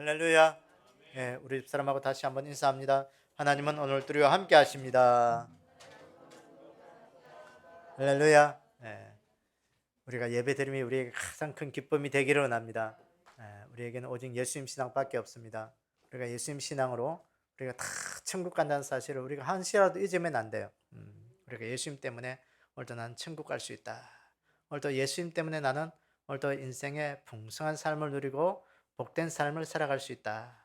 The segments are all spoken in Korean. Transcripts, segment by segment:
할렐루야. 예, 우리 집사람하고 다시 한번 인사합니다. 하나님은 오늘도 우리와 함께 하십니다. 할렐루야. 예, 우리가 예배드림이 우리에게 가장 큰 기쁨이 되기를 원합니다. 우리에게는 오직 예수님 신앙밖에 없습니다. 우리가 예수님 신앙으로 우리가 다 천국 간다는 사실을 우리가 한시라도 잊으면 안 돼요. 우리가 예수님 때문에 오늘도 나는 천국 갈 수 있다. 오늘도 예수님 때문에 나는 오늘도 인생의 풍성한 삶을 누리고 복된 삶을 살아갈 수 있다.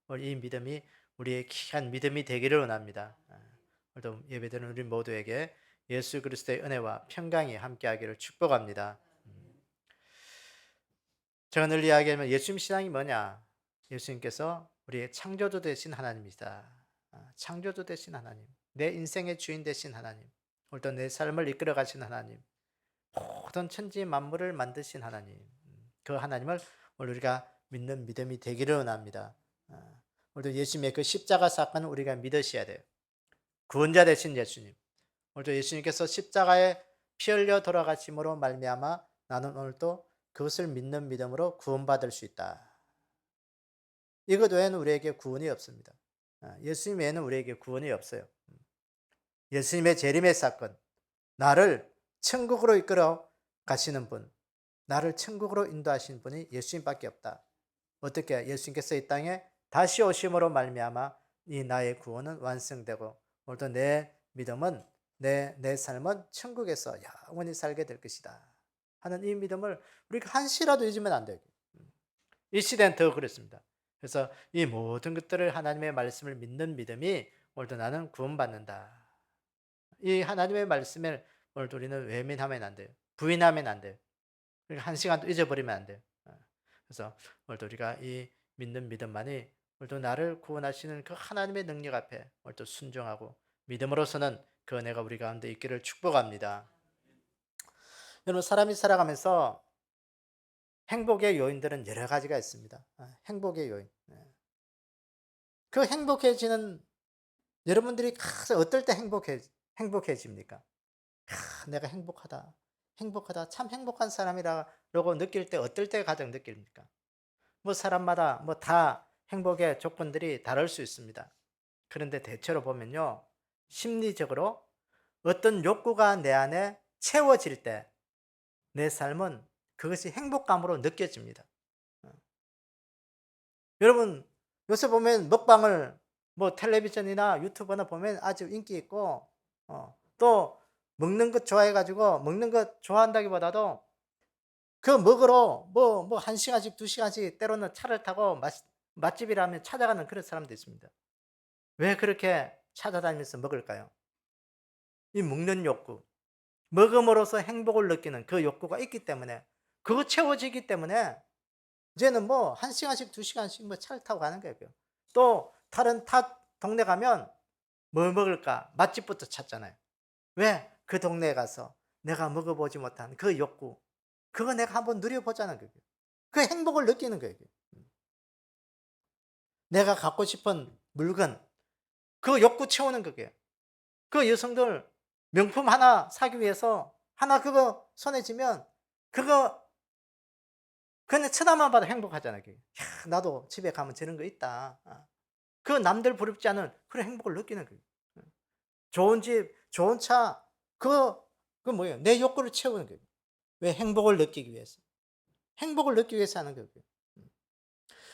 오늘 이 믿음이 우리의 귀한 믿음이 되기를 원합니다. 오늘도 예배드리는 우리 모두에게 예수 그리스도의 은혜와 평강이 함께하기를 축복합니다. 제가 늘 이야기하면 예수님 신앙이 뭐냐? 예수님께서 우리의 창조주 되신 하나님이다. 창조주 되신 하나님, 내 인생의 주인 되신 하나님, 오늘도 내 삶을 이끌어 가신 하나님, 모든 천지 만물을 만드신 하나님, 그 하나님을 오늘 우리가 믿는 믿음이 되기를 원합니다. 오늘도 예수님의 그 십자가 사건을 우리가 믿으셔야 돼요. 구원자 되신 예수님, 오늘도 예수님께서 십자가에 피 흘려 돌아가심으로 말미암아 나는 오늘도 그것을 믿는 믿음으로 구원받을 수 있다. 이것 외에는 우리에게 구원이 없습니다. 예수님 외에는 우리에게 구원이 없어요. 예수님의 재림의 사건, 나를 천국으로 이끌어 가시는 분, 나를 천국으로 인도하시는 분이 예수님밖에 없다. 어떻게 예수님께서 이 땅에 다시 오심으로 말미암아 이 나의 구원은 완성되고 오늘도 내 믿음은 내 삶은 천국에서 영원히 살게 될 것이다 하는 이 믿음을 우리가 한시라도 잊으면 안 돼요. 이 시대는 더 그렇습니다. 그래서 이 모든 것들을 하나님의 말씀을 믿는 믿음이 오늘도 나는 구원받는다. 이 하나님의 말씀을 오늘도 우리는 외면하면 안 돼요. 부인하면 안 돼요. 그러니까 한 시간도 잊어버리면 안 돼요. 그래서 오늘도 우리가 이 믿는 믿음만이 오늘도 나를 구원하시는 그 하나님의 능력 앞에 오늘도 순종하고 믿음으로서는 그 은혜가 우리 가운데 있기를 축복합니다. 여러분, 사람이 살아가면서 행복의 요인들은 여러 가지가 있습니다. 행복의 요인. 그 행복해지는 여러분들이 가장 어떨 때 행복해집니까? 내가 행복하다. 행복하다. 참 행복한 사람이라고 느낄 때 어떨 때 가장 느낍니까? 뭐 사람마다 뭐 다 행복의 조건들이 다를 수 있습니다. 그런데 대체로 보면요, 심리적으로 어떤 욕구가 내 안에 채워질 때 내 삶은 그것이 행복감으로 느껴집니다. 여러분, 요새 보면 먹방을 뭐 텔레비전이나 유튜브나 보면 아주 인기 있고, 또 먹는 것 좋아해가지고 먹는 것 좋아한다기보다도 그 먹으러 뭐 1시간씩 2시간씩 때로는 차를 타고 맛집이라면 찾아가는 그런 사람도 있습니다. 왜 그렇게 찾아다니면서 먹을까요? 이 먹는 욕구, 먹음으로써 행복을 느끼는 그 욕구가 있기 때문에, 그거 채워지기 때문에 이제는 뭐 1시간씩 2시간씩 뭐 차를 타고 가는 거예요. 또 다른 동네 가면 뭘 먹을까? 맛집부터 찾잖아요. 왜? 그 동네에 가서 내가 먹어보지 못한 그 욕구, 그거 내가 한번 누려보자는 거예요. 그 행복을 느끼는 거예요. 내가 갖고 싶은 물건, 그 욕구 채우는 거예요. 그 여성들 명품 하나 사기 위해서 하나 그거 손에 쥐면 그거 그냥 쳐다만 봐도 행복하잖아요. 야, 나도 집에 가면 저런 거 있다. 그 남들 부럽지 않은 그런 행복을 느끼는 거예요. 좋은 집, 좋은 차, 그 뭐예요? 내 욕구를 채우는 거예요. 왜? 행복을 느끼기 위해서. 행복을 느끼기 위해서 하는 거예요.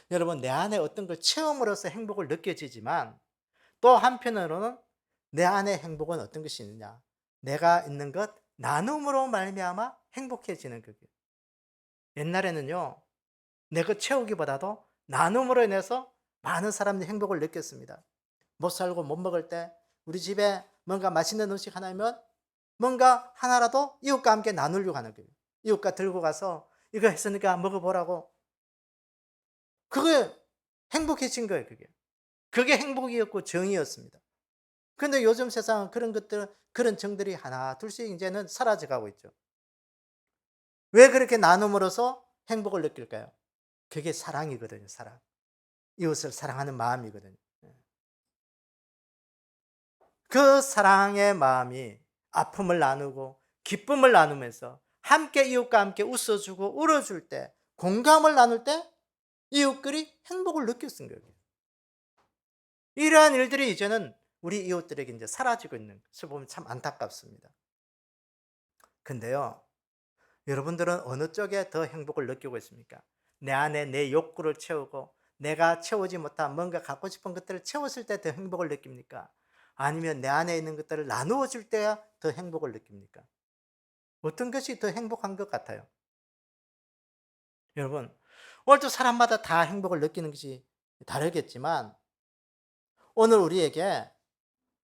여러분, 내 안에 어떤 걸 체험으로써 행복을 느껴지지만 또 한편으로는 내 안의 행복은 어떤 것이 있느냐? 내가 있는 것 나눔으로 말미암아 행복해지는 거예요. 옛날에는요, 내 것 채우기보다도 나눔으로 인해서 많은 사람들이 행복을 느꼈습니다. 못 살고 못 먹을 때 우리 집에 뭔가 맛있는 음식 하나면 뭔가 하나라도 이웃과 함께 나누려고 하는 거예요. 이웃과 들고 가서 이거 했으니까 먹어보라고. 그게 행복해진 거예요, 그게. 그게 행복이었고 정의였습니다. 그런데 요즘 세상은 그런 것들, 그런 정들이 하나 둘씩 이제는 사라져가고 있죠. 왜 그렇게 나눔으로써 행복을 느낄까요? 그게 사랑이거든요, 사랑. 이웃을 사랑하는 마음이거든요. 그 사랑의 마음이 아픔을 나누고 기쁨을 나누면서 함께 이웃과 함께 웃어주고 울어줄 때, 공감을 나눌 때 이웃들이 행복을 느꼈은 거예요. 이러한 일들이 이제는 우리 이웃들에게 이제 사라지고 있는 것을 보면 참 안타깝습니다. 근데요, 여러분들은 어느 쪽에 더 행복을 느끼고 있습니까? 내 안에 내 욕구를 채우고 내가 채우지 못한 뭔가 갖고 싶은 것들을 채웠을 때 더 행복을 느낍니까? 아니면 내 안에 있는 것들을 나누어 줄 때야 더 행복을 느낍니까? 어떤 것이 더 행복한 것 같아요? 여러분, 오늘도 사람마다 다 행복을 느끼는 것이 다르겠지만 오늘 우리에게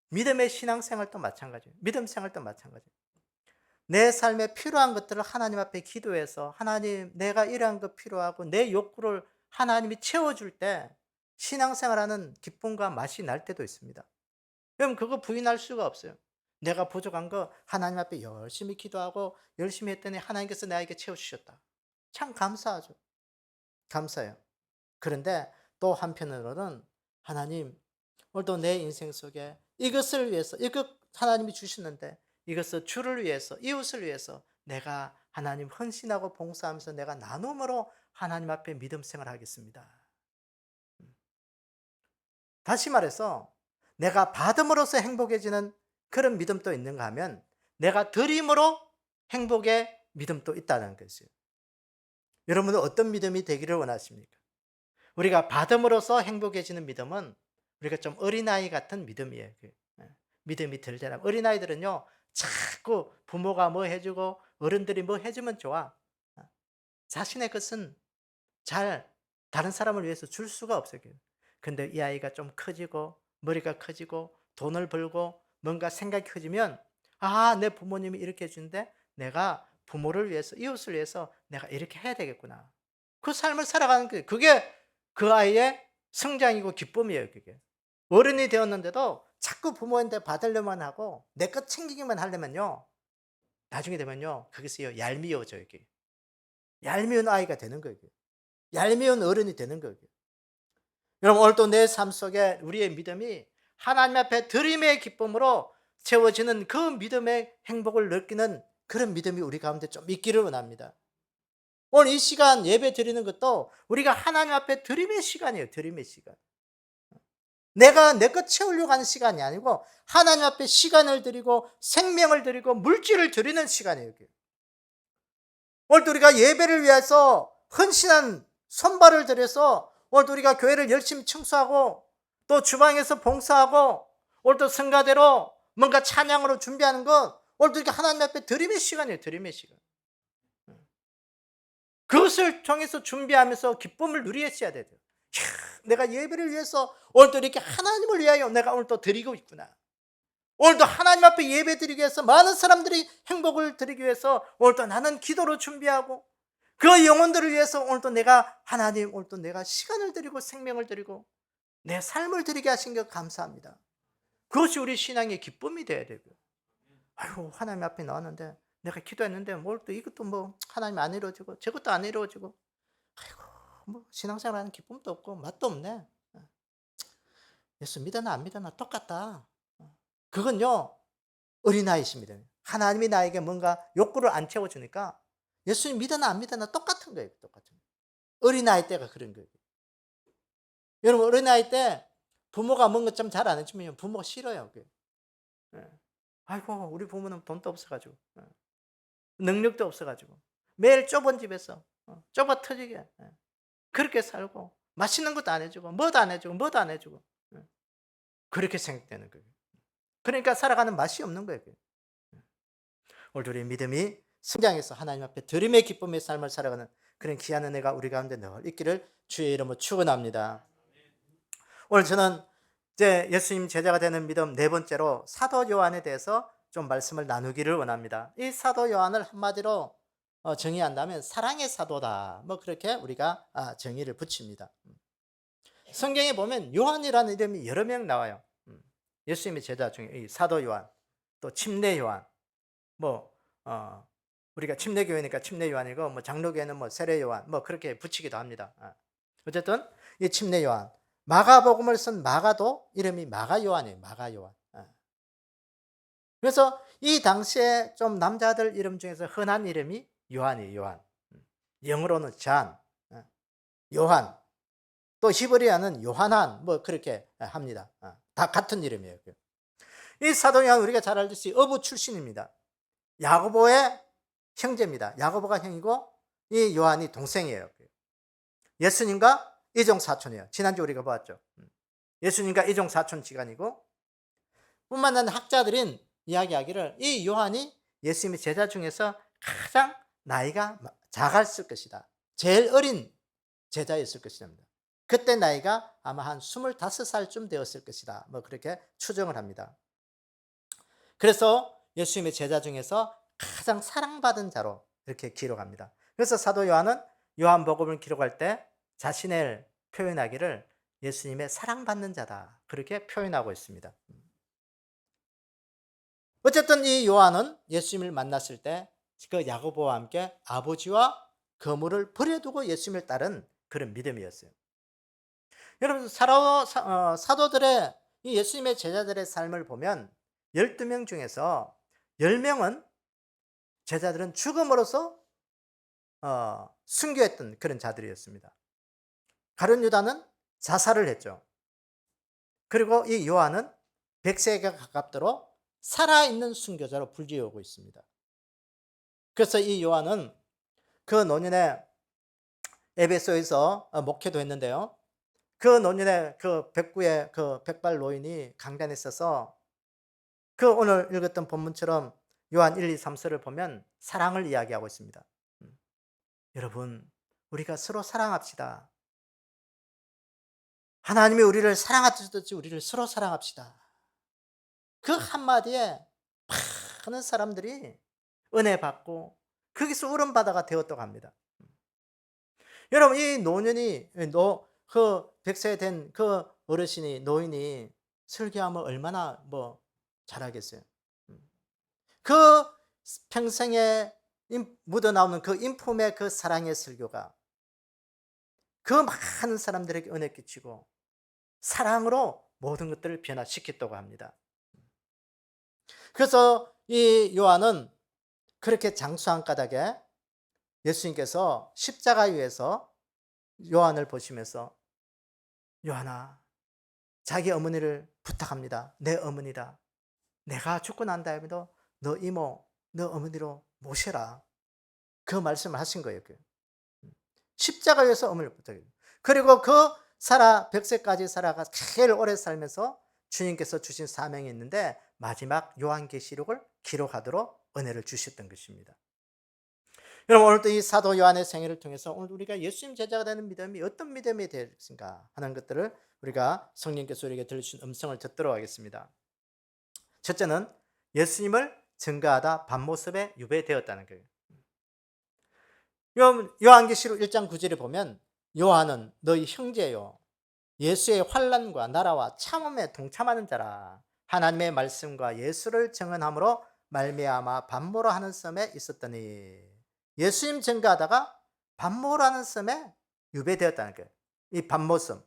믿음의 신앙생활도 마찬가지예요. 믿음 생활도 마찬가지예요. 내 삶에 필요한 것들을 하나님 앞에 기도해서 하나님 내가 이러한 것 필요하고 내 욕구를 하나님이 채워줄 때 신앙생활하는 기쁨과 맛이 날 때도 있습니다. 그럼 그거 부인할 수가 없어요. 내가 부족한 거 하나님 앞에 열심히 기도하고 열심히 했더니 하나님께서 나에게 채워주셨다. 참 감사하죠. 감사해요. 그런데 또 한편으로는 하나님 오늘도 내 인생 속에 이것을 위해서 이것 하나님이 주시는데 이것을 주를 위해서 이웃을 위해서 내가 하나님 헌신하고 봉사하면서 내가 나눔으로 하나님 앞에 믿음 생활하겠습니다. 다시 말해서 내가 받음으로써 행복해지는 그런 믿음도 있는가 하면 내가 드림으로 행복의 믿음도 있다는 것이에요. 여러분은 어떤 믿음이 되기를 원하십니까? 우리가 받음으로써 행복해지는 믿음은 우리가 좀 어린아이 같은 믿음이에요. 믿음이 덜 자라. 어린아이들은요, 자꾸 부모가 뭐 해주고 어른들이 뭐 해주면 좋아. 자신의 것은 잘 다른 사람을 위해서 줄 수가 없어요. 근데 이 아이가 좀 커지고 머리가 커지고 돈을 벌고 뭔가 생각이 커지면 아, 내 부모님이 이렇게 해주는데 내가 부모를 위해서 이웃을 위해서 내가 이렇게 해야 되겠구나. 그 삶을 살아가는 게 그게 그 아이의 성장이고 기쁨이에요. 그게 어른이 되었는데도 자꾸 부모한테 받으려만 하고 내 것 챙기기만 하려면요 나중에 되면요 거기서 얄미워져요. 이게 얄미운 아이가 되는 거예요. 얄미운 어른이 되는 거예요. 여러분 오늘도 내 삶 속에 우리의 믿음이 하나님 앞에 드림의 기쁨으로 채워지는 그 믿음의 행복을 느끼는 그런 믿음이 우리 가운데 좀 있기를 원합니다. 오늘 이 시간 예배 드리는 것도 우리가 하나님 앞에 드림의 시간이에요. 드림의 시간. 내가 내 것 채우려고 하는 시간이 아니고 하나님 앞에 시간을 드리고 생명을 드리고 물질을 드리는 시간이에요. 오늘도 우리가 예배를 위해서 헌신한 손발을 들여서 오늘도 우리가 교회를 열심히 청소하고 또 주방에서 봉사하고 오늘도 성가대로 뭔가 찬양으로 준비하는 것 오늘도 이렇게 하나님 앞에 드림의 시간이에요. 드림의 시간. 그것을 통해서 준비하면서 기쁨을 누리셔야 돼요. 내가 예배를 위해서 오늘도 이렇게 하나님을 위하여 내가 오늘 또 드리고 있구나. 오늘도 하나님 앞에 예배 드리기 위해서 많은 사람들이 행복을 드리기 위해서 오늘도 나는 기도로 준비하고 그 영혼들을 위해서 오늘도 내가 하나님 오늘도 내가 시간을 드리고 생명을 드리고 내 삶을 드리게 하신 것 감사합니다. 그것이 우리 신앙의 기쁨이 돼야 되고요. 아이고 하나님 앞에 나왔는데 내가 기도했는데 뭘 또 이것도 뭐 하나님 안 이루어지고 저것도 안 이루어지고 아이고 뭐 신앙생활하는 기쁨도 없고 맛도 없네. 예수 믿어나 안 믿어나 똑같다. 그건요 어린아이십니다. 하나님이 나에게 뭔가 욕구를 안 채워주니까 예수님 믿어나 안 믿어나 똑같은 거예요. 똑같은 거예요. 어린아이 때가 그런 거예요. 여러분 어린아이 때 부모가 뭔가 좀 잘 안 해주면 부모가 싫어요. 예. 아이고 우리 부모는 돈도 없어가지고 능력도 없어가지고 매일 좁은 집에서 좁아 터지게 그렇게 살고 맛있는 것도 안 해주고 뭐도 안 해주고 뭐도 안 해주고 그렇게 생각되는 거예요. 그러니까 살아가는 맛이 없는 거예요. 오늘 우리의 믿음이 성장해서 하나님 앞에 드림의 기쁨의 삶을 살아가는 그런 귀한 은혜가 우리 가운데 늘 있기를 주의 이름으로 축원합니다. 오늘 저는 이제 예수님 제자가 되는 믿음 네 번째로 사도 요한에 대해서 좀 말씀을 나누기를 원합니다. 이 사도 요한을 한마디로 정의한다면 사랑의 사도다. 뭐 그렇게 우리가 정의를 붙입니다. 성경에 보면 요한이라는 이름이 여러 명 나와요. 예수님의 제자 중에 이 사도 요한, 또 침례 요한, 뭐 우리가 침례교회니까 침례 요한이고 뭐 장로교회는 뭐 세례 요한 뭐 그렇게 붙이기도 합니다. 어쨌든 이 침례 요한, 마가복음을 쓴 마가도 이름이 마가 요한이에요. 마가 요한. 그래서 이 당시에 좀 남자들 이름 중에서 흔한 이름이 요한이에요. 요한. 영어로는 잔, 요한. 또 히브리어는 요하난 뭐 그렇게 합니다. 다 같은 이름이에요. 이 사도 요한 우리가 잘 알듯이 어부 출신입니다. 야고보의 형제입니다. 야고보가 형이고 이 요한이 동생이에요. 예수님과 이종 사촌이에요. 지난주 우리가 보았죠. 예수님과 이종 사촌 지간이고, 뿐만 아니라 학자들은 이야기하기를 이 요한이 예수님의 제자 중에서 가장 나이가 작았을 것이다. 제일 어린 제자였을 것이다. 그때 나이가 아마 한 25살쯤 되었을 것이다. 뭐 그렇게 추정을 합니다. 그래서 예수님의 제자 중에서 가장 사랑받은 자로 이렇게 기록합니다. 그래서 사도 요한은 요한복음을 기록할 때 자신을 표현하기를 예수님의 사랑받는 자다. 그렇게 표현하고 있습니다. 어쨌든 이 요한은 예수님을 만났을 때 그 야고보와 함께 아버지와 거물을 버려두고 예수님을 따른 그런 믿음이었어요. 여러분 사도들의 이 예수님의 제자들의 삶을 보면 12명 중에서 10명은 제자들은 죽음으로써 순교했던 그런 자들이었습니다. 가룟 유다는 자살을 했죠. 그리고 이 요한은 100세가 가깝도록 살아있는 순교자로 불리우고 있습니다. 그래서 이 요한은 그 노년에 에베소에서 목회도 했는데요. 그 노년에 그 백구의 그 백발 노인이 강단에 있어서 그 오늘 읽었던 본문처럼 요한 1, 2, 3서를 보면 사랑을 이야기하고 있습니다. 여러분, 우리가 서로 사랑합시다. 하나님이 우리를 사랑하듯이 우리를 서로 사랑합시다. 그 한마디에 많은 사람들이 은혜 받고 거기서 울음바다가 되었다고 합니다. 여러분, 이 노년이 그 100세 된 그 어르신이 노인이 설교하면 얼마나 뭐 잘하겠어요. 그 평생에 묻어나오는 그 인품의 그 사랑의 설교가 그 많은 사람들에게 은혜 끼치고 사랑으로 모든 것들을 변화시켰다고 합니다. 그래서 이 요한은 그렇게 장수한 까닭에 예수님께서 십자가 위에서 요한을 보시면서 요한아, 자기 어머니를 부탁합니다. 내 어머니다. 내가 죽고 난 다음에도 너 이모, 너 어머니로 모셔라. 그 말씀을 하신 거예요. 십자가 위에서 어머니를 부탁해요. 그리고 그 100세까지 살아가 제일 오래 살면서 주님께서 주신 사명이 있는데 마지막 요한계시록을 기록하도록 은혜를 주셨던 것입니다. 여러분, 오늘도 이 사도 요한의 생애를 통해서 오늘 우리가 예수님 제자가 되는 믿음이 어떤 믿음이 되었을까 하는 것들을 우리가 성령께서 우리에게 들려주신 음성을 듣도록 하겠습니다. 첫째는 예수님을 증거하다 반모습에 유배되었다는 거예요. 요한계시록 1장 9절에 보면 요한은 너희 형제요 예수의 환난과 나라와 참음에 동참하는 자라. 하나님의 말씀과 예수를 증언함으로 말미암아 반모로 하는 섬에 있었더니, 예수님 증거하다가 반모로 하는 섬에 유배되었다는 거예요. 이 반모섬,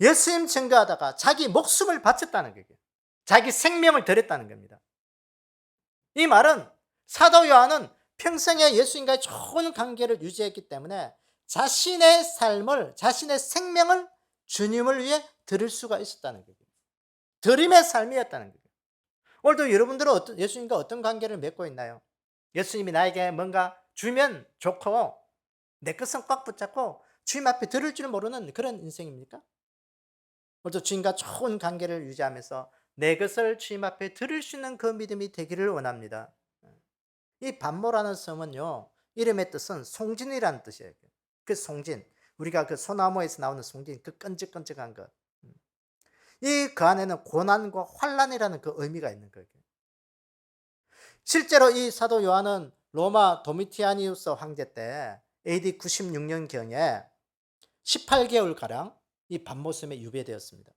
예수님 증거하다가 자기 목숨을 바쳤다는 거예요. 자기 생명을 드렸다는 겁니다. 이 말은 사도 요한은 평생에 예수님과의 좋은 관계를 유지했기 때문에 자신의 삶을, 자신의 생명을 주님을 위해 드릴 수가 있었다는 거예요. 드림의 삶이었다는 거예요. 오늘도 여러분들은 예수님과 어떤 관계를 맺고 있나요? 예수님이 나에게 뭔가 주면 좋고 내 것은 꽉 붙잡고 주님 앞에 드릴 줄 모르는 그런 인생입니까? 오늘도 주님과 좋은 관계를 유지하면서 내 것을 주님 앞에 드릴 수 있는 그 믿음이 되기를 원합니다. 이 반모라는 섬은요, 이름의 뜻은 송진이라는 뜻이에요. 그 송진, 우리가 그 소나무에서 나오는 송진, 그 끈적끈적한 것. 그 안에는 고난과 환난이라는 그 의미가 있는 거예요. 실제로 이 사도 요한은 로마 도미티아니우스 황제 때 AD 96년경에 18개월가량 이 반모섬에 유배되었습니다.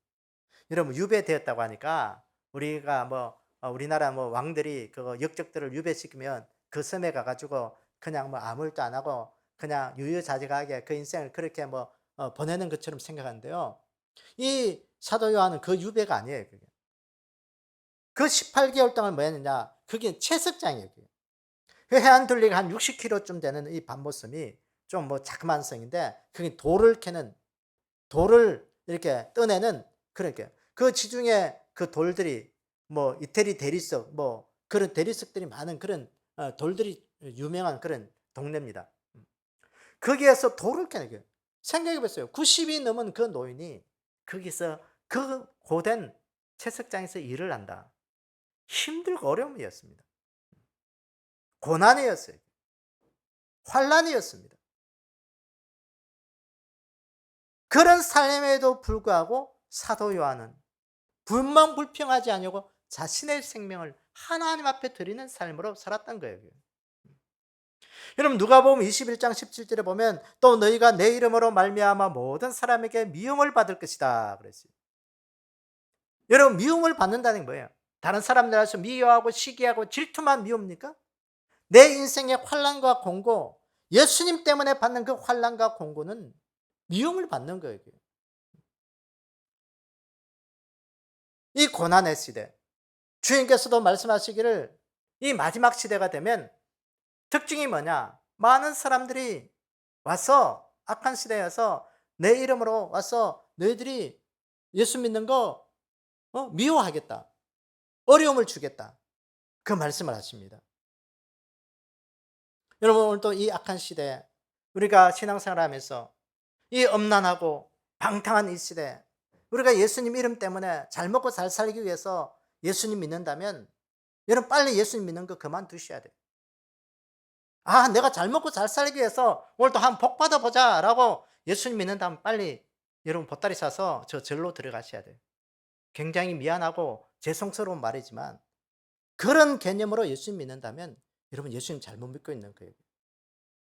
여러분, 유배되었다고 하니까 우리가 우리나라 왕들이 그 역적들을 유배시키면 그 섬에 가가지고 그냥 아무 일도 안 하고 그냥 유유자적하게 그 인생을 그렇게 보내는 것처럼 생각하는데요. 이 사도 요한은 그 유배가 아니에요. 그게. 그 18개월 동안 뭐였느냐? 그게 채석장이에요. 그 해안 둘리가 한 60km쯤 되는 이 반모섬이 좀 뭐 자그마한 성인데 그게 돌을 캐는 돌을 이렇게 떠내는 그러니까 그 지중해 그 돌들이 뭐 이태리 대리석 뭐 그런 대리석들이 많은 그런 돌들이 유명한 그런 동네입니다. 거기에서 돌을 캐는 거예요. 생각해 보세요. 90이 넘은 그 노인이 거기서 그 고된 채석장에서 일을 한다. 힘들고 어려움이었습니다. 고난이었어요. 환란이었습니다. 그런 삶에도 불구하고 사도 요한은 불평하지 아니하고 자신의 생명을 하나님 앞에 드리는 삶으로 살았던 거예요. 여러분 누가복음 21장 17절에 보면 또 너희가 내 이름으로 말미암아 모든 사람에게 미움을 받을 것이다 그랬어요. 여러분 미움을 받는다는 게 뭐예요? 다른 사람들한테 미워하고 시기하고 질투만 미웁니까? 내 인생의 환난과 공고, 예수님 때문에 받는 그 환난과 공고는 미움을 받는 거예요. 이 고난의 시대, 주님께서도 말씀하시기를 이 마지막 시대가 되면 특징이 뭐냐? 많은 사람들이 와서 악한 시대여서 내 이름으로 와서 너희들이 예수 믿는 거 미워하겠다. 어려움을 주겠다. 그 말씀을 하십니다. 여러분 오늘 또 이 악한 시대 우리가 신앙생활 하면서 이 엄난하고 방탕한 이 시대 우리가 예수님 이름 때문에 잘 먹고 잘 살기 위해서 예수님 믿는다면 여러분 빨리 예수님 믿는 거 그만두셔야 돼요. 아 내가 잘 먹고 잘 살기 위해서 오늘 또 한번 복 받아보자 라고 예수님 믿는다면 빨리 여러분 보따리 싸서 저 절로 들어가셔야 돼요. 굉장히 미안하고 죄송스러운 말이지만 그런 개념으로 예수님 믿는다면 여러분 예수님 잘못 믿고 있는 거예요.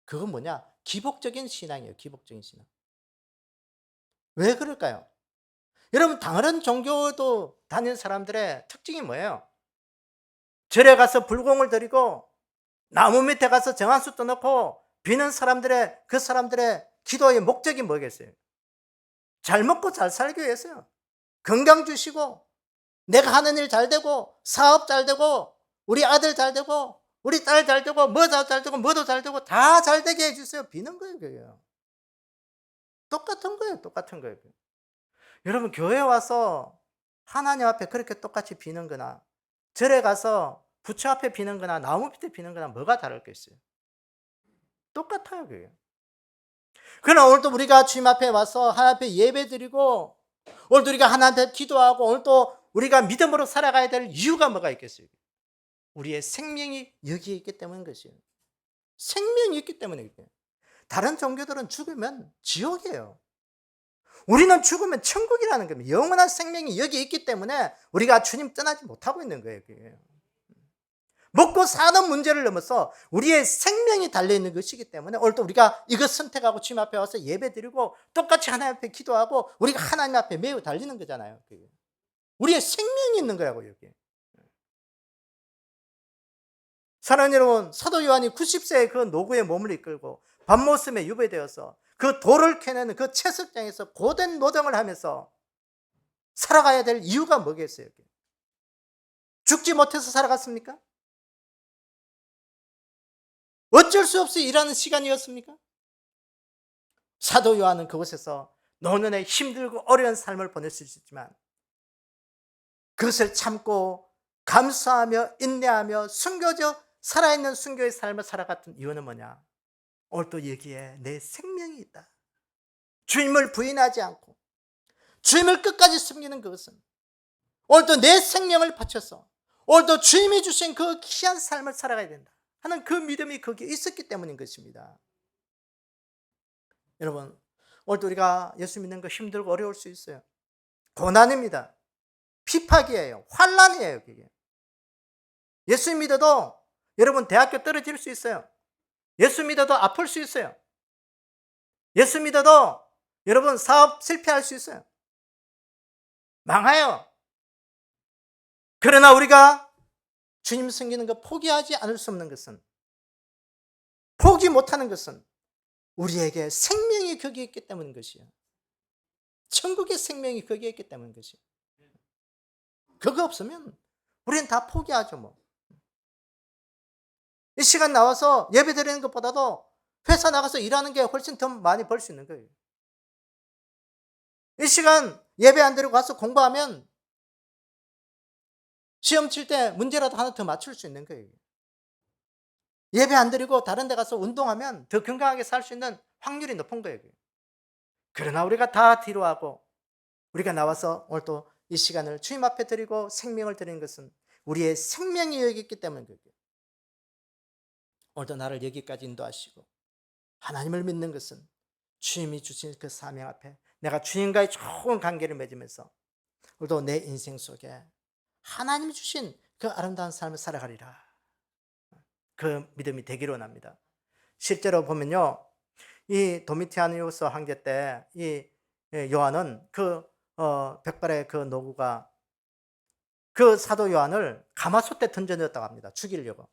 그건 뭐냐? 기복적인 신앙이에요. 기복적인 신앙. 왜 그럴까요? 여러분 다른 종교도 다니는 사람들의 특징이 뭐예요? 절에 가서 불공을 드리고 나무 밑에 가서 정한수 떠놓고 비는 사람들의 그 사람들의 기도의 목적이 뭐겠어요? 잘 먹고 잘 살기 위해서요. 건강 주시고 내가 하는 일 잘 되고 사업 잘 되고 우리 아들 잘 되고 우리 딸 잘 되고 뭐도 잘 되고 뭐도 잘 되고 다 잘 되게 해주세요. 비는 거예요. 그게요. 똑같은 거예요. 똑같은 거예요. 여러분 교회 와서 하나님 앞에 그렇게 똑같이 비는 거나 절에 가서 부처 앞에 비는 거나 나무 밑에 비는 거나 뭐가 다를겠어요? 똑같아요. 그게. 그러나 오늘도 우리가 주님 앞에 와서 하나님 앞에 예배 드리고 오늘도 우리가 하나님한테 기도하고 오늘도 우리가 믿음으로 살아가야 될 이유가 뭐가 있겠어요? 우리의 생명이 여기에 있기 때문인 것이에요. 생명이 있기 때문에 그래요. 다른 종교들은 죽으면 지옥이에요. 우리는 죽으면 천국이라는 겁니다. 영원한 생명이 여기 있기 때문에 우리가 주님 떠나지 못하고 있는 거예요. 그게. 먹고 사는 문제를 넘어서 우리의 생명이 달려있는 것이기 때문에 오늘도 우리가 이것 선택하고 주님 앞에 와서 예배드리고 똑같이 하나님 앞에 기도하고 우리가 하나님 앞에 매우 달리는 거잖아요. 그게. 우리의 생명이 있는 거라고요. 여기. 사랑하는 여러분, 사도 요한이 90세의 그 노구의 몸을 이끌고 밤모섬에 유배되어서 그 돌을 캐내는 그 채석장에서 고된 노동을 하면서 살아가야 될 이유가 뭐겠어요? 죽지 못해서 살아갔습니까? 어쩔 수 없이 일하는 시간이었습니까? 사도 요한은 그곳에서 노년에 힘들고 어려운 삶을 보낼 수 있지만 그것을 참고 감사하며 인내하며 순교적 살아있는 순교의 삶을 살아갔던 이유는 뭐냐? 오늘 또 여기에 내 생명이 있다. 주님을 부인하지 않고 주님을 끝까지 숨기는 그것은 오늘도 내 생명을 바쳐서 오늘도 주님이 주신 그 귀한 삶을 살아가야 된다 하는 그 믿음이 거기에 있었기 때문인 것입니다. 여러분 오늘도 우리가 예수 믿는 거 힘들고 어려울 수 있어요. 고난입니다. 핍박이에요. 환난이에요. 그게. 예수 믿어도 여러분 대학교 떨어질 수 있어요. 예수 믿어도 아플 수 있어요. 예수 믿어도 여러분 사업 실패할 수 있어요. 망해요. 그러나 우리가 주님 섬기는 거 포기하지 않을 수 없는 것은 포기 못하는 것은 우리에게 생명이 거기에 있기 때문인 것이에요. 천국의 생명이 거기에 있기 때문인 것이에요. 그거 없으면 우리는 다 포기하죠. 뭐. 이 시간 나와서 예배 드리는 것보다도 회사 나가서 일하는 게 훨씬 더 많이 벌 수 있는 거예요. 이 시간 예배 안 드리고 가서 공부하면 시험 칠 때 문제라도 하나 더 맞출 수 있는 거예요. 예배 안 드리고 다른 데 가서 운동하면 더 건강하게 살 수 있는 확률이 높은 거예요. 그러나 우리가 다 뒤로 하고 우리가 나와서 오늘 또 이 시간을 주님 앞에 드리고 생명을 드리는 것은 우리의 생명이 여기 있기 때문인 거예요. 오늘도 나를 여기까지 인도하시고 하나님을 믿는 것은 주님이 주신 그 사명 앞에 내가 주님과의 좋은 관계를 맺으면서 오늘도 내 인생 속에 하나님이 주신 그 아름다운 삶을 살아가리라. 그 믿음이 되기를 원합니다. 실제로 보면요, 이 도미티아누스 황제 때 이 요한은 백발의 그 노구가 그 사도 요한을 가마솥에 던져넣었다고 합니다. 죽이려고.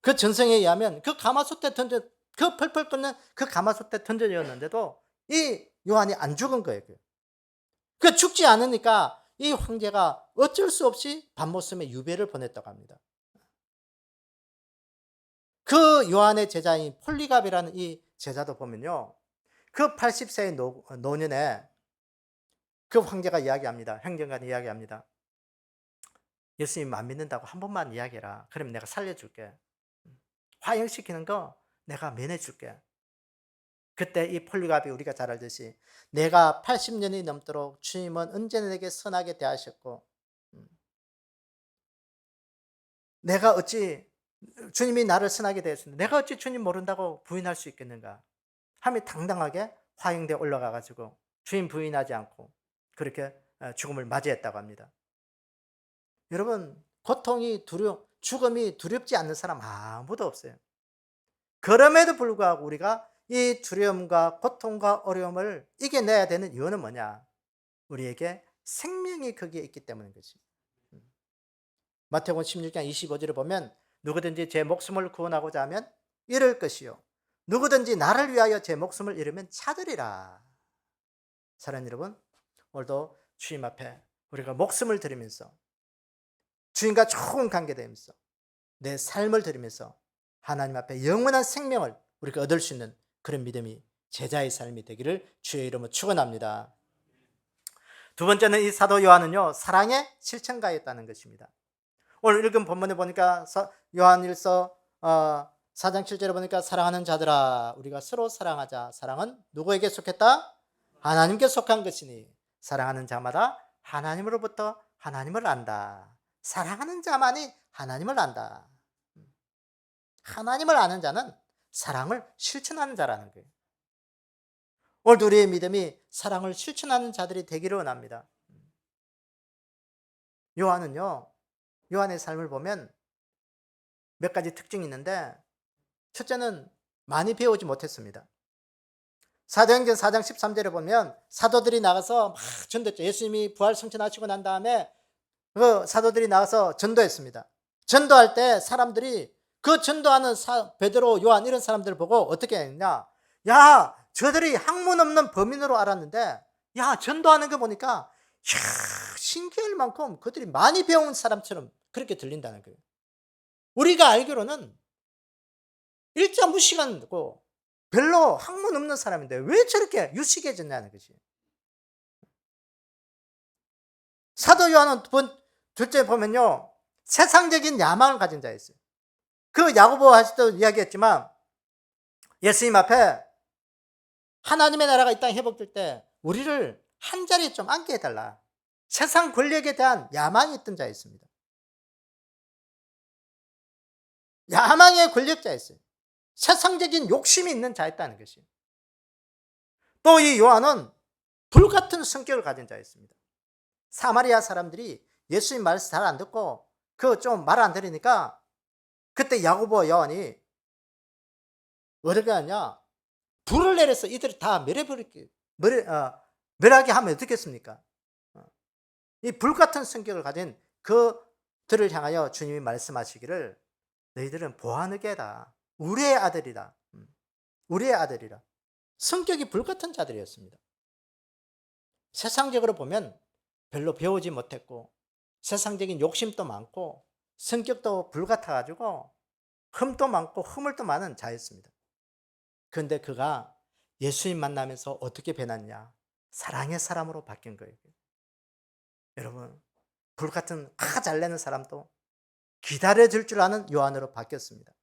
그 전성에 의하면 그 펄펄 끓는 그 가마솥에 던져졌는데도 이 요한이 안 죽은 거예요. 그 죽지 않으니까 이 황제가 어쩔 수 없이 밤모섬에 유배를 보냈다고 합니다. 그 요한의 제자인 폴리갑이라는 이 제자도 보면요, 그 80세의 노년에 그 황제가 이야기합니다. 행정관이 이야기합니다. 예수님 안 믿는다고 한 번만 이야기해라. 그럼 내가 살려줄게. 화형시키는 거 내가 면해줄게. 그때 이 폴리갑이 우리가 잘 알듯이 내가 80년이 넘도록 주님은 언제나 내게 선하게 대하셨고 내가 어찌 주님이 나를 선하게 대했는데 내가 어찌 주님 모른다고 부인할 수 있겠는가 하며 당당하게 화형대에 올라가 가지고 주님 부인하지 않고 그렇게 죽음을 맞이했다고 합니다. 여러분, 죽음이 두렵지 않는 사람 아무도 없어요. 그럼에도 불구하고 우리가 이 두려움과 고통과 어려움을 이겨내야 되는 이유는 뭐냐? 우리에게 생명이 거기에 있기 때문인 거지. 마태복음 16장 25절을 보면 누구든지 제 목숨을 구원하고자 하면 잃을 것이요 누구든지 나를 위하여 제 목숨을 잃으면 찾으리라. 사랑하는 여러분, 오늘도 주님 앞에 우리가 목숨을 드리면서 주님과 좋은 관계 되면서 내 삶을 드리면서 하나님 앞에 영원한 생명을 우리가 얻을 수 있는 그런 믿음이 제자의 삶이 되기를 주의 이름으로 축원합니다. 두 번째는 이 사도 요한은요, 사랑의 실천가였다는 것입니다. 오늘 읽은 본문에 보니까 요한일서 4장 7절에 보니까 사랑하는 자들아 우리가 서로 사랑하자. 사랑은 누구에게 속했다? 하나님께 속한 것이니 사랑하는 자마다 하나님으로부터 하나님을 안다. 사랑하는 자만이 하나님을 안다. 하나님을 아는 자는 사랑을 실천하는 자라는 거예요. 오늘 우리의 믿음이 사랑을 실천하는 자들이 되기를 원합니다. 요한의 삶을 보면 몇 가지 특징이 있는데 첫째는 많이 배우지 못했습니다. 사도행전 4장 13절에 보면 사도들이 나가서 막 전도했죠. 예수님이 부활 승천하시고 난 다음에 그 사도들이 나가서 전도했습니다. 전도할 때 사람들이 그 전도하는 베드로, 요한 이런 사람들을 보고 어떻게 했냐? 야, 저들이 학문 없는 범인으로 알았는데 야, 전도하는 거 보니까 신기할 만큼 그들이 많이 배운 사람처럼 그렇게 들린다는 거예요. 우리가 알기로는 일자 무식하고 별로 학문 없는 사람인데 왜 저렇게 유식해졌냐는 것이. 사도 요한은 둘째 보면요, 세상적인 야망을 가진 자였어요. 그 야고보 하시도 이야기했지만 예수님 앞에 하나님의 나라가 이 땅에 회복될 때 우리를 한 자리에 좀 앉게 해달라. 세상 권력에 대한 야망이 있던 자였습니다. 야망의 권력자였어요. 세상적인 욕심이 있는 자였다는 것이에요. 또 이 요한은 불같은 성격을 가진 자였습니다. 사마리아 사람들이 예수님 말씀 잘 안 듣고 좀 말 안 들으니까 그때 야고보 요한이 어떻게 하냐? 불을 내려서 이들을 다 멸하게 하면 어떻겠습니까? 이 불같은 성격을 가진 그들을 향하여 주님이 말씀하시기를 너희들은 보아느게다. 우리의 아들이다. 우리의 아들이라. 성격이 불같은 자들이었습니다. 세상적으로 보면 별로 배우지 못했고 세상적인 욕심도 많고 성격도 불같아가지고 흠도 많고 허물도 많은 자였습니다. 그런데 그가 예수님 만나면서 어떻게 변했냐? 사랑의 사람으로 바뀐 거예요. 여러분, 불같은 화 잘 내는 사람도 기다려줄 줄 아는 요한으로 바뀌었습니다.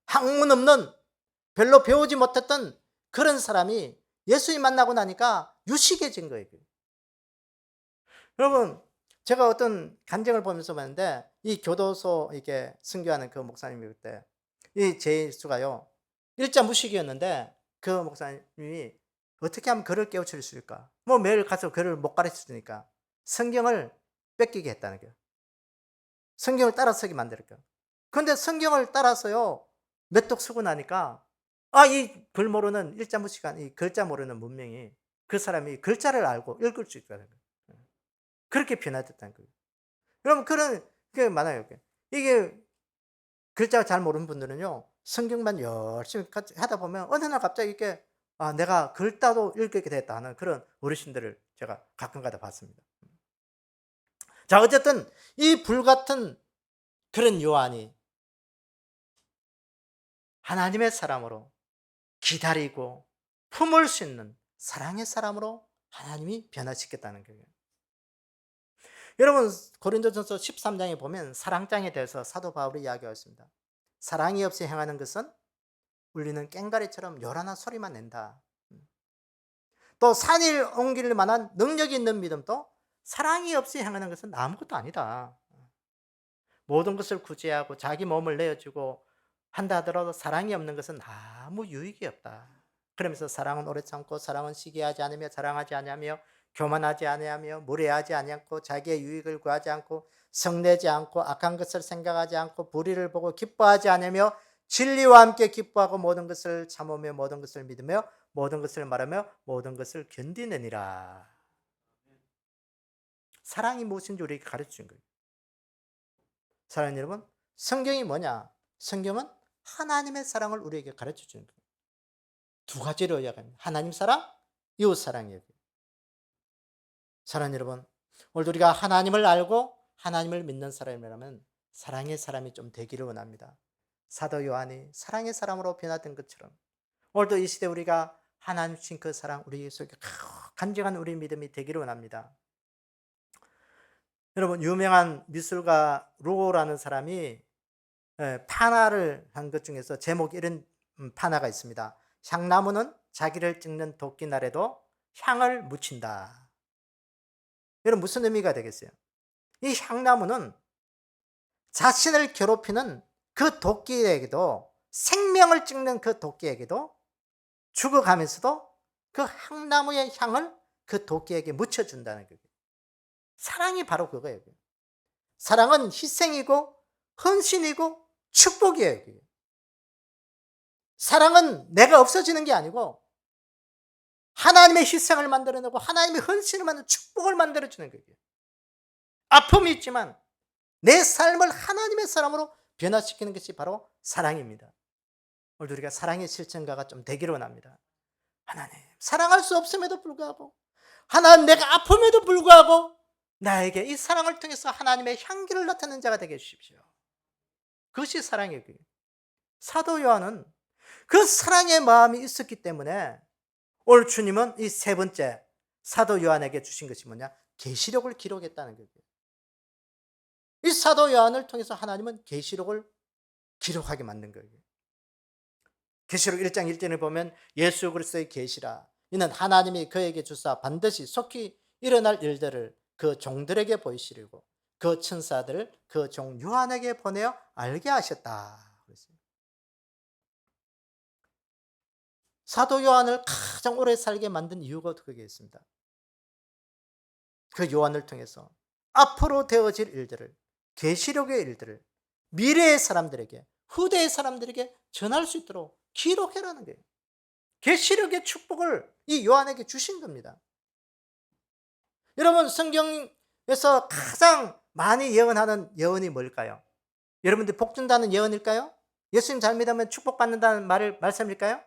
학문 없는, 별로 배우지 못했던 그런 사람이 예수님 만나고 나니까 유식해진 거예요. 여러분, 제가 어떤 간증을 보면서 봤는데, 이 교도소 이게 순교하는 그 목사님이 그때, 이 제수가요, 일자 무식이었는데, 그 목사님이 어떻게 하면 글을 깨우칠 수 있을까? 뭐 매일 가서 글을 못 가르쳐주니까 성경을 뺏기게 했다는 거예요. 성경을 따라 쓰게 만들었거든요. 그런데 성경을 따라서요, 몇 독 쓰고 나니까, 이 글 모르는, 일자 무식한, 이 글자 모르는 문명이 그 사람이 글자를 알고 읽을 수 있다는 거예요. 그렇게 변화됐다는 거예요. 여러분, 그런 게 많아요. 이게 글자가 잘 모르는 분들은요, 성경만 열심히 하다 보면 어느 날 갑자기 이렇게, 내가 글자도 읽게 됐다 하는 그런 어르신들을 제가 가끔가다 봤습니다. 자, 어쨌든 이 불같은 그런 요한이 하나님의 사람으로 기다리고 품을 수 있는 사랑의 사람으로 하나님이 변화시켰다는 거예요. 여러분, 고린도전서 13장에 보면 사랑장에 대해서 사도 바울이 이야기하였습니다. 사랑이 없이 행하는 것은 울리는 꽹과리처럼 요란한 소리만 낸다. 또 산을 옮길 만한 능력이 있는 믿음도 사랑이 없이 행하는 것은 아무것도 아니다. 모든 것을 구제하고 자기 몸을 내어주고 한다 하더라도 사랑이 없는 것은 아무 유익이 없다. 그러면서 사랑은 오래 참고 사랑은 시기하지 않으며 자랑하지 아니하며 교만하지 아니하며 무례하지 아니하고 자기의 유익을 구하지 않고 성내지 않고 악한 것을 생각하지 않고 불의를 보고 기뻐하지 않으며 진리와 함께 기뻐하고 모든 것을 참으며 모든 것을 믿으며 모든 것을 말하며 모든 것을 견디느니라. 사랑이 무엇인지 우리에게 가르쳐 준 거예요. 사랑하는 여러분, 성경이 뭐냐? 성경은 하나님의 사랑을 우리에게 가르쳐 주는 거예요. 두 가지로 이야기합니다. 하나님 사랑, 이웃 사랑이에요. 사랑하는 여러분, 오늘 우리가 하나님을 알고 하나님을 믿는 사람이라면 사랑의 사람이 좀 되기를 원합니다. 사도 요한이 사랑의 사람으로 변화된 것처럼 오늘도 이 시대 우리가 하나님 주신 그 사랑 우리 속에 간절한 우리 믿음이 되기를 원합니다. 여러분, 유명한 미술가 루고라는 사람이 판화를 한 것 중에서 제목이 이런 판화가 있습니다. 향나무는 자기를 찍는 도끼날에도 향을 묻힌다. 여러분, 무슨 의미가 되겠어요? 이 향나무는 자신을 괴롭히는 그 도끼에게도, 생명을 찍는 그 도끼에게도 죽어가면서도 그 향나무의 향을 그 도끼에게 묻혀준다는 거예요. 사랑이 바로 그거예요. 사랑은 희생이고 헌신이고 축복이에요. 사랑은 내가 없어지는 게 아니고 하나님의 희생을 만들어내고 하나님의 헌신을 만들어 축복을 만들어주는 거예요. 아픔이 있지만 내 삶을 하나님의 사람으로 변화시키는 것이 바로 사랑입니다. 오늘 우리가 사랑의 실천가가 좀 되기를 원합니다. 하나님, 사랑할 수 없음에도 불구하고, 하나님, 내가 아픔에도 불구하고 나에게 이 사랑을 통해서 하나님의 향기를 나타내는 자가 되게 해주십시오. 그것이 사랑이에요. 사도 요한은 그 사랑의 마음이 있었기 때문에 오늘 주님은 이 세 번째 사도 요한에게 주신 것이 뭐냐? 계시록을 기록했다는 거예요. 이 사도 요한을 통해서 하나님은 계시록을 기록하게 만든 거예요. 계시록 1장 1절에 보면 예수 그리스도의 계시라, 이는 하나님이 그에게 주사 반드시 속히 일어날 일들을 그 종들에게 보이시려고 그 천사들을 그 종 요한에게 보내어 알게 하셨다. 사도 요한을 가장 오래 살게 만든 이유가 그게 있습니다. 그 요한을 통해서 앞으로 되어질 일들을, 계시록의 일들을 미래의 사람들에게, 후대의 사람들에게 전할 수 있도록 기록해라는 거예요. 계시록의 축복을 이 요한에게 주신 겁니다. 여러분, 성경에서 가장 많이 예언하는 예언이 뭘까요? 여러분들 복 준다는 예언일까요? 예수님 잘 믿으면 축복받는다는 말씀일까요?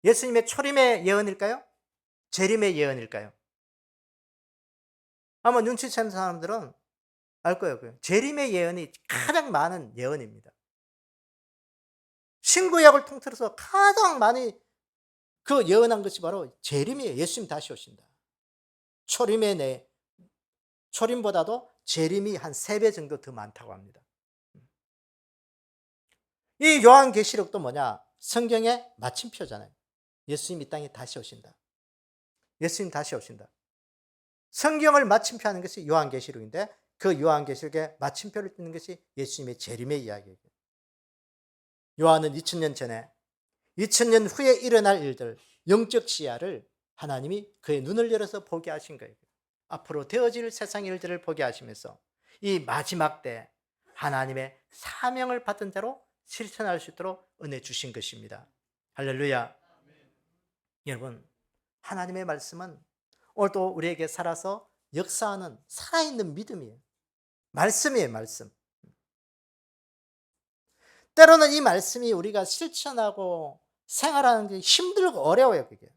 예수님의 초림의 예언일까요? 재림의 예언일까요? 아마 눈치채는 사람들은 알 거예요. 재림의 예언이 가장 많은 예언입니다. 신구약을 통틀어서 가장 많이 그 예언한 것이 바로 재림이에요. 예수님 다시 오신다. 초림의 내 초림보다도 재림이 한 3배 정도 더 많다고 합니다. 이 요한계시록도 뭐냐? 성경의 마침표잖아요. 예수님 이 땅에 다시 오신다. 예수님 다시 오신다. 성경을 마침표하는 것이 요한계시록인데 그 요한계시록의 마침표를 띄는 것이 예수님의 재림의 이야기예요. 요한은 2000년 전에 2000년 후에 일어날 일들, 영적 시야를 하나님이 그의 눈을 열어서 보게 하신 거예요. 앞으로 되어질 세상 일들을 보게 하시면서 이 마지막 때 하나님의 사명을 받은 자로 실천할 수 있도록 은혜 주신 것입니다. 할렐루야. 여러분, 하나님의 말씀은 오늘도 우리에게 살아서 역사하는 살아있는 믿음이에요. 말씀이에요, 말씀. 때로는 이 말씀이 우리가 실천하고 생활하는 게 힘들고 어려워요, 그게.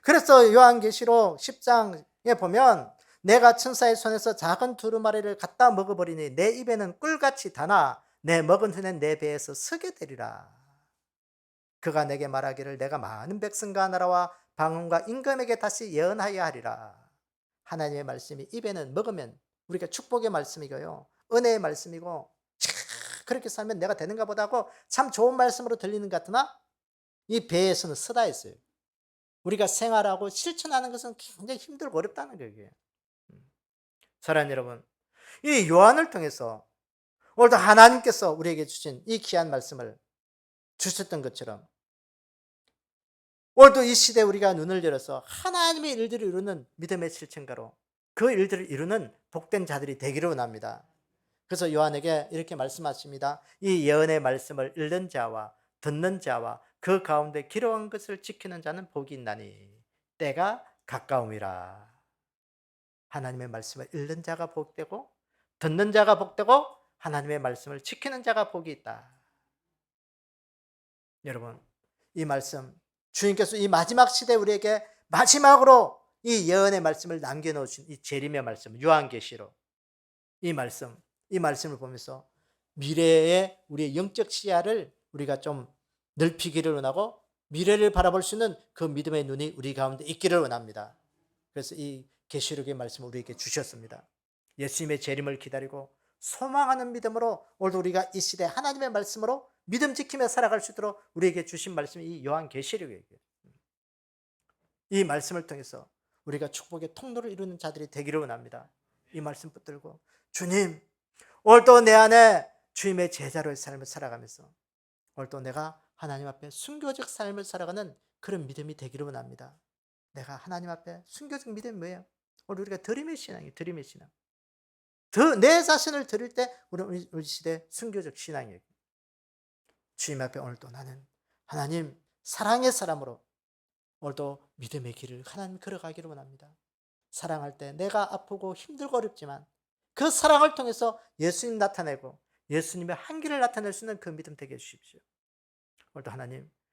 그래서 요한계시록 10장에 보면 내가 천사의 손에서 작은 두루마리를 갖다 먹어버리니 내 입에는 꿀같이 다나 내 먹은 후는 내 배에서 서게 되리라. 그가 내게 말하기를 내가 많은 백성과 나라와 방언과 임금에게 다시 예언하여 하리라. 하나님의 말씀이 입에는 먹으면 우리가 축복의 말씀이고요, 은혜의 말씀이고 그렇게 살면 내가 되는가 보다 하고 참 좋은 말씀으로 들리는 것 같으나 이 배에서는 쓰다 했어요. 우리가 생활하고 실천하는 것은 굉장히 힘들고 어렵다는 거예요. 사랑하는 여러분, 이 요한을 통해서 오늘도 하나님께서 우리에게 주신 이 귀한 말씀을 주셨던 것처럼 오늘도 이 시대에 우리가 눈을 열어서 하나님의 일들을 이루는 믿음의 실천가로 그 일들을 이루는 복된 자들이 되기를 원합니다. 그래서 요한에게 이렇게 말씀하십니다. 이 예언의 말씀을 읽는 자와 듣는 자와 그 가운데 기록한 것을 지키는 자는 복이 있나니 때가 가까움이라. 하나님의 말씀을 읽는 자가 복되고 듣는 자가 복되고 하나님의 말씀을 지키는 자가 복이 있다. 여러분, 이 말씀 주님께서 이 마지막 시대에 우리에게 마지막으로 이 예언의 말씀을 남겨놓으신 이 재림의 말씀, 요한계시록 이 말씀을 보면서 미래의 우리의 영적 시야를 우리가 좀 넓히기를 원하고 미래를 바라볼 수 있는 그 믿음의 눈이 우리 가운데 있기를 원합니다. 그래서 이 계시록의 말씀을 우리에게 주셨습니다. 예수님의 재림을 기다리고 소망하는 믿음으로 오늘도 우리가 이 시대 하나님의 말씀으로 믿음 지키며 살아갈 수 있도록 우리에게 주신 말씀이 이 요한계시록이에요. 이 말씀을 통해서 우리가 축복의 통로를 이루는 자들이 되기를 원합니다. 이 말씀 붙들고 주님, 오늘도 내 안에 주님의 제자로의 삶을 살아가면서 오늘도 내가 하나님 앞에 순교적 삶을 살아가는 그런 믿음이 되기를 원합니다. 내가 하나님 앞에 순교적 믿음이 뭐예요? 오늘 우리가 드림의 신앙이에요. 드림의 신앙. 내 자신을 드릴 때 우리 시대 순교적 신앙이에요. 주님 앞에 오늘도 나는 하나님 사랑의 사람으로 오늘도 믿음의 길을 하나님 걸어가기를 원합니다. 사랑할 때 내가 아프고 힘들고 어렵지만 그 사랑을 통해서 예수님 나타내고 예수님의 한계를 나타낼 수 있는 그 믿음 되게 해주십시오. 오늘도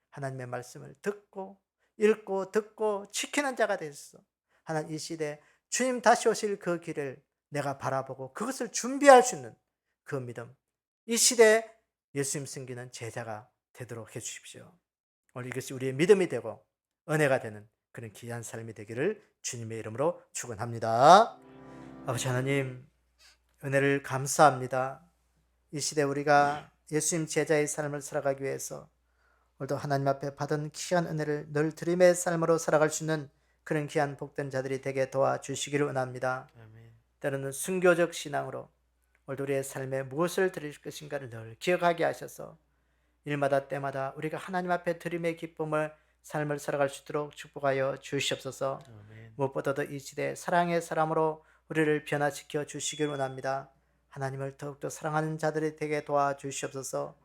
하나님의 말씀을 듣고 읽고 듣고 지키는 자가 되셔서 하나님 이 시대 주님 다시 오실 그 길을 내가 바라보고 그것을 준비할 수 있는 그 믿음, 이 시대에 예수님 섬기는 제자가 되도록 해주십시오. 오늘 이것이 우리의 믿음이 되고 은혜가 되는 그런 귀한 삶이 되기를 주님의 이름으로 축원합니다. 아버지 하나님, 은혜를 감사합니다. 이 시대 우리가 예수님 제자의 삶을 살아가기 위해서 오늘도 하나님 앞에 받은 귀한 은혜를 늘 드림의 삶으로 살아갈 수 있는 그런 귀한 복된 자들이 되게 도와주시기를 원합니다. 아멘. 때로는 순교적 신앙으로 오늘도 우리의 삶에 무엇을 드릴 것인가를 늘 기억하게 하셔서 일마다 때마다 우리가 하나님 앞에 드림의 기쁨을 삶을 살아갈 수 있도록 축복하여 주시옵소서. 아멘. 무엇보다도 이 시대 사랑의 사람으로 우리를 변화시켜 주시길 원합니다. 하나님을 더욱더 사랑하는 자들이 되게 도와주시옵소서.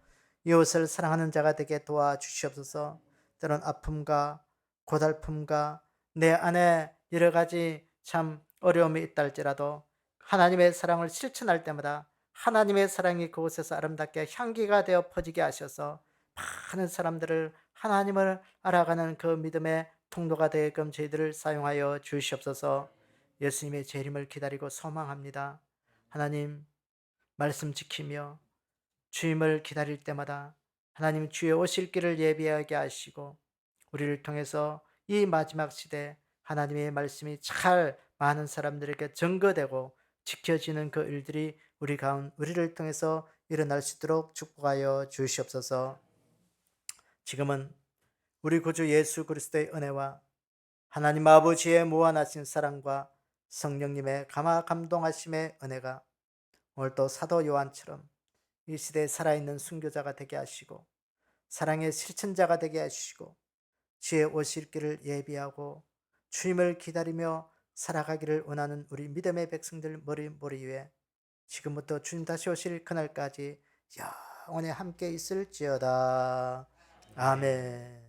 이웃을 사랑하는 자가 되게 도와주시옵소서. 때론 아픔과 고달픔과 내 안에 여러 가지 참 어려움이 있다 할지라도 하나님의 사랑을 실천할 때마다 하나님의 사랑이 그곳에서 아름답게 향기가 되어 퍼지게 하셔서 많은 사람들을 하나님을 알아가는 그 믿음의 통로가 되게끔 저희들을 사용하여 주시옵소서. 예수님의 재림을 기다리고 소망합니다. 하나님 말씀 지키며 주임을 기다릴 때마다 하나님 주의 오실 길을 예비하게 하시고 우리를 통해서 이 마지막 시대 하나님의 말씀이 잘 많은 사람들에게 증거되고 지켜지는 그 일들이 우리를 통해서 일어날 수 있도록 축복하여 주시옵소서. 지금은 우리 구주 예수 그리스도의 은혜와 하나님 아버지의 무한하신 사랑과 성령님의 감동하심의 은혜가 오늘도 사도 요한처럼 이 시대에 살아있는 순교자가 되게 하시고 사랑의 실천자가 되게 하시고 주의 오실 길을 예비하고 주님을 기다리며 살아가기를 원하는 우리 믿음의 백성들 머리 위에 지금부터 주님 다시 오실 그날까지 영원히 함께 있을지어다. 아멘.